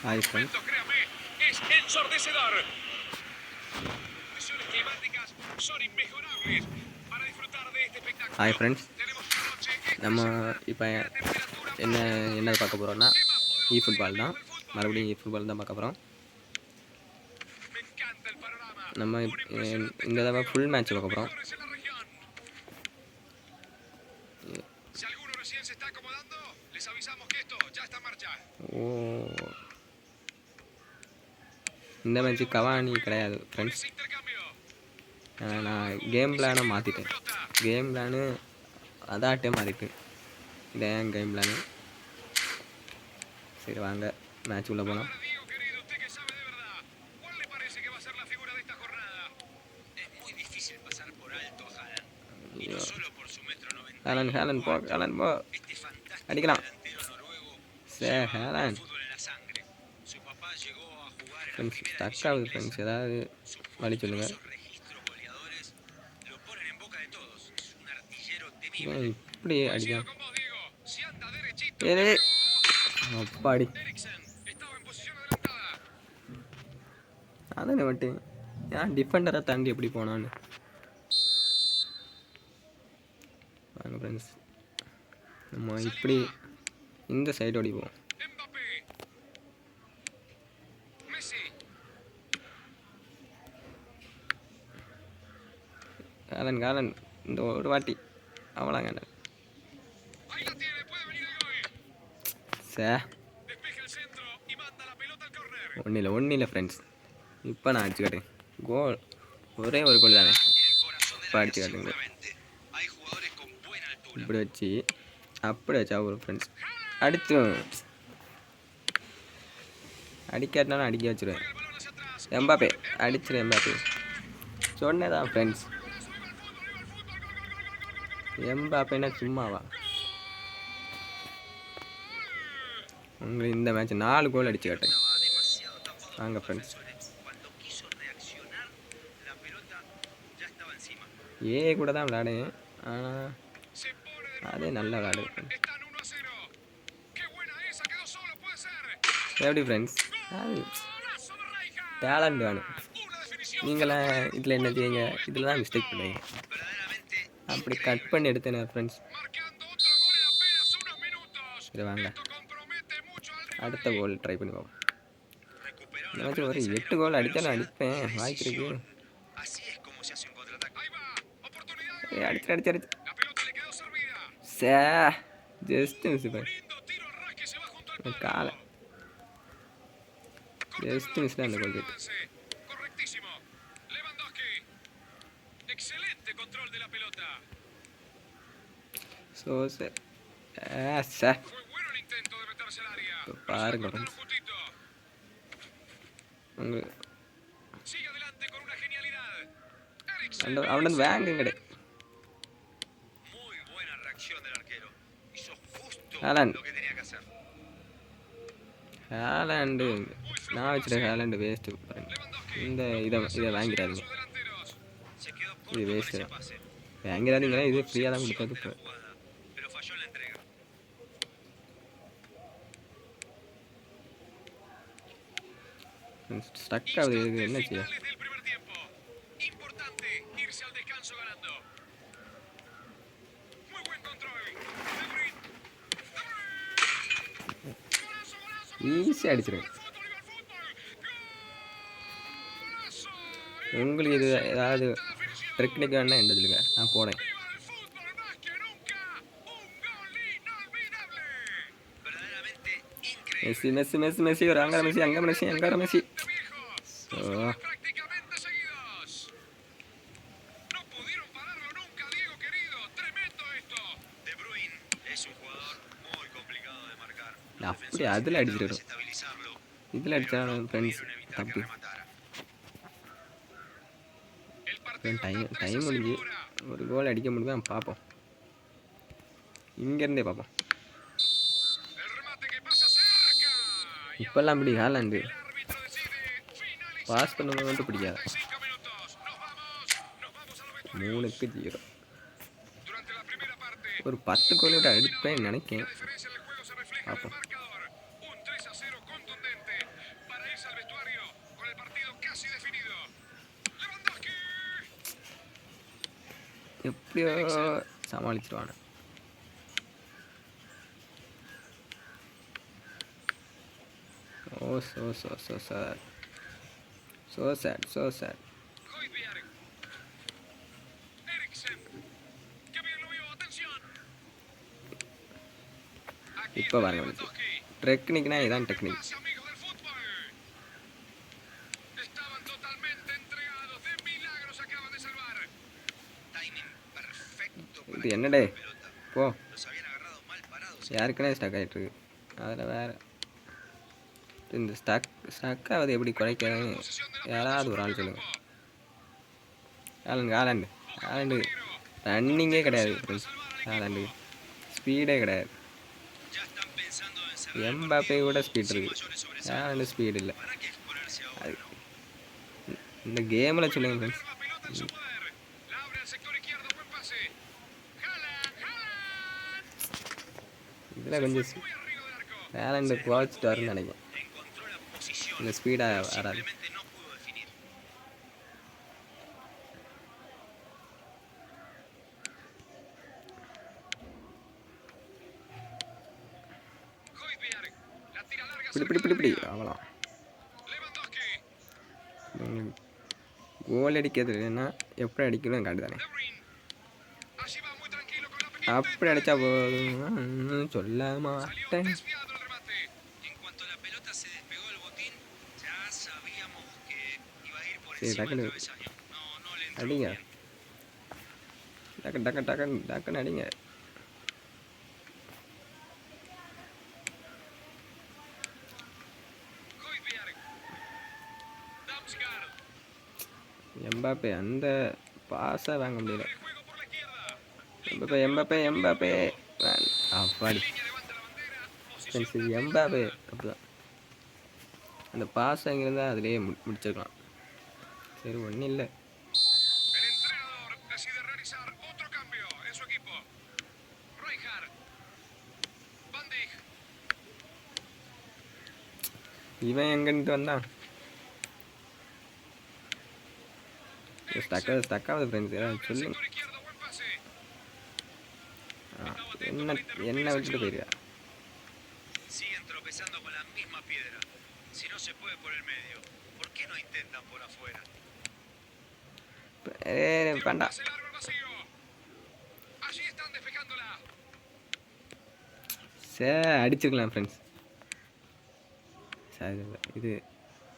Hi friends. Hi friends. நம்ம இப்போ என்னது பார்க்க போகிறோம்னா ஃபுட்பால் தான். மறுபடியும் ஃபுட்பால் தான் பார்க்க போகிறோம். நம்ம இந்த தடவை ஃபுல் மேட்ச் பார்க்க போகிறோம். ஓ, இந்த மேட்ச்சு கவானி கிடையாது ஃப்ரெண்ட்ஸ். நான் கேம் பிளானை மாற்றிட்டேன். கேம் பிளானு அதாட்டே மாறிட்டேன். இதான் கேம் பிளானு. சரி வாங்க மேட்ச் உள்ள போகலாம். ஹேலன் போ அடிக்கலாம். சரி ஹேலன் ஃப்ரெண்ட்ஸ் ஸ்டக் ஆகுது ஃப்ரெண்ட்ஸ். ஏதாவது வழி சொல்லுங்கள். இப்படி அடிக்கலாம். அப்பாடி அதானே மட்டும் ஏன் டிஃபெண்டரை தாண்டி எப்படி போனான்னு வாங்க ஃப்ரெண்ட்ஸ். நம்ம இப்படி இந்த சைடு ஓடிப்போம். காலன் இந்த ஒரு வாட்டி அவ்வளோங்க. ஒன்றும் இல்லை ஃப்ரெண்ட்ஸ். இப்போ நான் அடிச்சு காட்டேன். கோல் ஒரே ஒரு கோல் தானே. இப்போ அடிச்சு காட்டுங்க. இப்படி வச்சு அப்படி வச்சா ஒரு ஃப்ரெண்ட்ஸ் அடித்து அடிக்காட்டினாலும் அடிக்க வச்சுருவேன். எம்பாப்பே அடிச்சிடும். எம்பாப்பே சொன்னதான் ஃப்ரெண்ட்ஸ். எம்பாப்பேன்னா சும்மாவா? உங்களுக்கு இந்த மேட்ச் 4 கோல் அடிச்சு காட்டேன். வாங்க ஃப்ரெண்ட்ஸ். கூட தான் விளையாடுவேன், ஆனால் அதே நல்லா விளையாடு. எப்படி ஃப்ரெண்ட்ஸ்? டேலண்ட் வேணும். நீங்களாம் இதில் என்ன செய்யுங்க, இதில் தான் மிஸ்டேக் பண்ணுவீங்க. அப்படி கட் பண்ணி எடுத்தேன் ஃப்ரெண்ட்ஸ். சரி வாங்க அடுத்த கோல் ட்ரை பண்ணி பார்ப்போம். இந்த மாதிரி ஒரு 8 கோல் அடித்தாலும் அடிப்பேன், வாய்ப்பு இருக்கு. அடிச்சு சே ஜஸ்ட் மிஸ் காலை ஜஸ்ட் மிஸ்ல அந்த கோல் போயிட்டு. ஸோ சார் பாருங்க உங்களுக்கு அவனது வேங்க கிடையாது. ஹேலண்டு நான் வச்சுருக்கேன். ஹேலண்டு வேஸ்ட்டு. இந்த இதை வாங்கிடாதீங்க. இது வேஸ்ட்டு தான், வாங்கிடாதீங்கன்னா இது ஃப்ரீயாக தான் கொடுத்தது. இப்போ ஸ்டக் ஆகுது. இது என்ன செய்ய? ஈஸியாக அடிச்சிருவேன். உங்களுக்கு இது ஏதாவது டெக்னிக் வேணா என்ன சொல்லுங்க, நான் போனேன். மெஸ்ஸி மெஸ்ஸி மெஸ்ஸி மெஸ்ஸி ஒரு அங்கே மெஸ்ஸி அங்கே மெஸ்ஸி அங்கே மெஸ்ஸி. அப்படி அதில் அடிச்சிடும். இதில் அடித்தா ஃப்ரெண்ட்ஸ் தப்பு. டைம் முடிஞ்சு ஒரு கோல் அடிக்க முடியுமா பார்ப்போம். இங்கேருந்தே பார்ப்போம். இப்போல்லாம் அப்படி ஹாலண்டு பாஸ் பண்ண மட்டும் பிடிக்காத. 3-0 ஒரு 10 கோல் விட அடிப்பேன்னு நினைக்கிறேன். பார்ப்போம். எப்படியோ சமாளிச்சிருவானு. Oh so so so sir, so sad so sad. இப்போ பாருங்க, டெக்னிக்னா இதான் டெக்னிக். இது என்னடே போ, யாருக்குன்னே ஸ்டக் ஆகிட்டுருக்கு. அதில் வேறு இந்த ஸ்டக் ஆகுது எப்படி குறைக்கிறதுன்னு யாராவது ஒரு ஆள் சொல்லுங்கள். ஹாலண்டு ரன்னிங்கே கிடையாது ஃப்ரெண்ட்ஸ். ஹாலண்டு ஸ்பீடே கிடையாது. எம்பாப்பே கூட ஸ்பீட் இருக்குது, ஹாலண்டு ஸ்பீடு இல்லை. அது இந்த கேமில் சொல்லுங்கள் ஃப்ரெண்ட்ஸ். இதில் கொஞ்சம் ஹாலண்டு குவாச்சிட்டு வரும்னு நினைக்கிறேன். இந்த ஸ்பீடாக வராது. இப்படி அவ்வளோ கோல் அடிக்கிறது இல்லைன்னா எப்படி அடிக்கணும் காட்டு தானே. அப்படி அடித்தா போதும் சொல்ல மாட்டேன். சரி டக்குன்னு அடிங்க, டக்குன்னு அடிங்க. எம்பாப்பே அந்த பாஸை வாங்க முடியல. எம்பாப்பே அப்பாடி எம்பாப்பே அப்படிதான். அந்த பாஸ் அங்கிருந்தா அதுலேயே முடிச்சிருக்கலாம். சரி ஒன்றும் இல்லை. இவன் எங்கிட்டு வந்தான்? ஸ்டக்காவது ஃப்ரெண்ட்ஸ், ஏதாவது சொல்லுங்க. என்ன விட்டுட்டு போயிருக்கா? வேண்டாம், அடிச்சிருக்கலாம் ஃப்ரெண்ட்ஸ். இது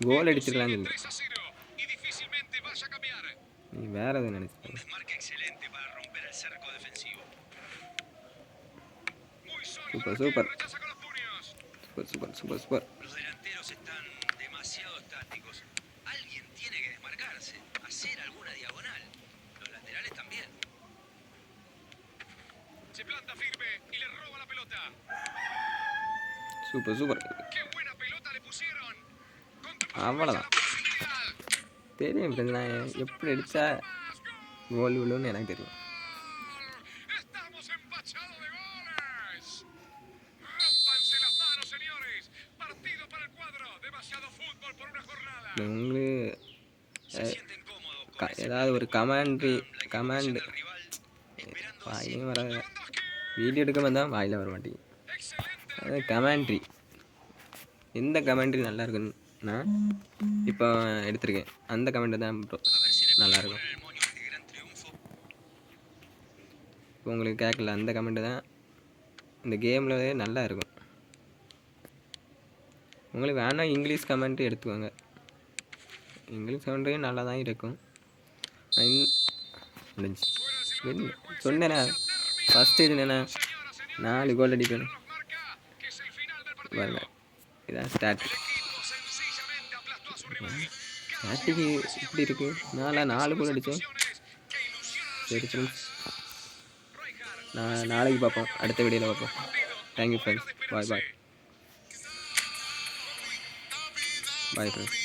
கோல் அடிச்சிருக்கலாம். நீ வேற எதுவும் நினைச்ச? Super super super super super super. Super super. அவ்வளோதான். தெரியும் ஃப்ரெண்ட்ஸ், எப்படி அடித்தா கோல் விழுன்னு எனக்கு தெரியும். உங்களுக்கு ஏதாவது ஒரு கமாண்டு வாயிலையும் வர, வீடியோ எடுக்காம தான் வாயில் வர மாட்டேங்குது. அதாவது கமாண்ட்ரி, எந்த கமாண்ட்ரி நல்லா இருக்குன்னா இப்போ எடுத்திருக்கேன், அந்த கமெண்ட் தான் நல்லாயிருக்கும். இப்போ உங்களுக்கு கேட்கல, அந்த கமெண்ட்டு தான் இந்த கேமில் நல்லா இருக்கும். உங்களுக்கு வேணால் இங்கிலீஷ் கமெண்ட்டு எடுத்துக்கோங்க, இங்கிலீஷ் கமெண்ட்டையும் நல்லா தான் இருக்கும். சொன்னேண்ணா ஃபஸ்ட்டு இதுண்ணா 4 கோல் அடிக்கணும் பாருங்க. இதான் ஸ்டார்டிங். ஸ்டார்டிங்கு இப்படி இருக்குது. 4 கோல் அடித்தேன். சரி ஃப்ரெண்ட்ஸ், நான் நாளைக்கு பார்ப்போம், அடுத்த வீடியோவில் பார்ப்போம். Thank you friends, bye friends.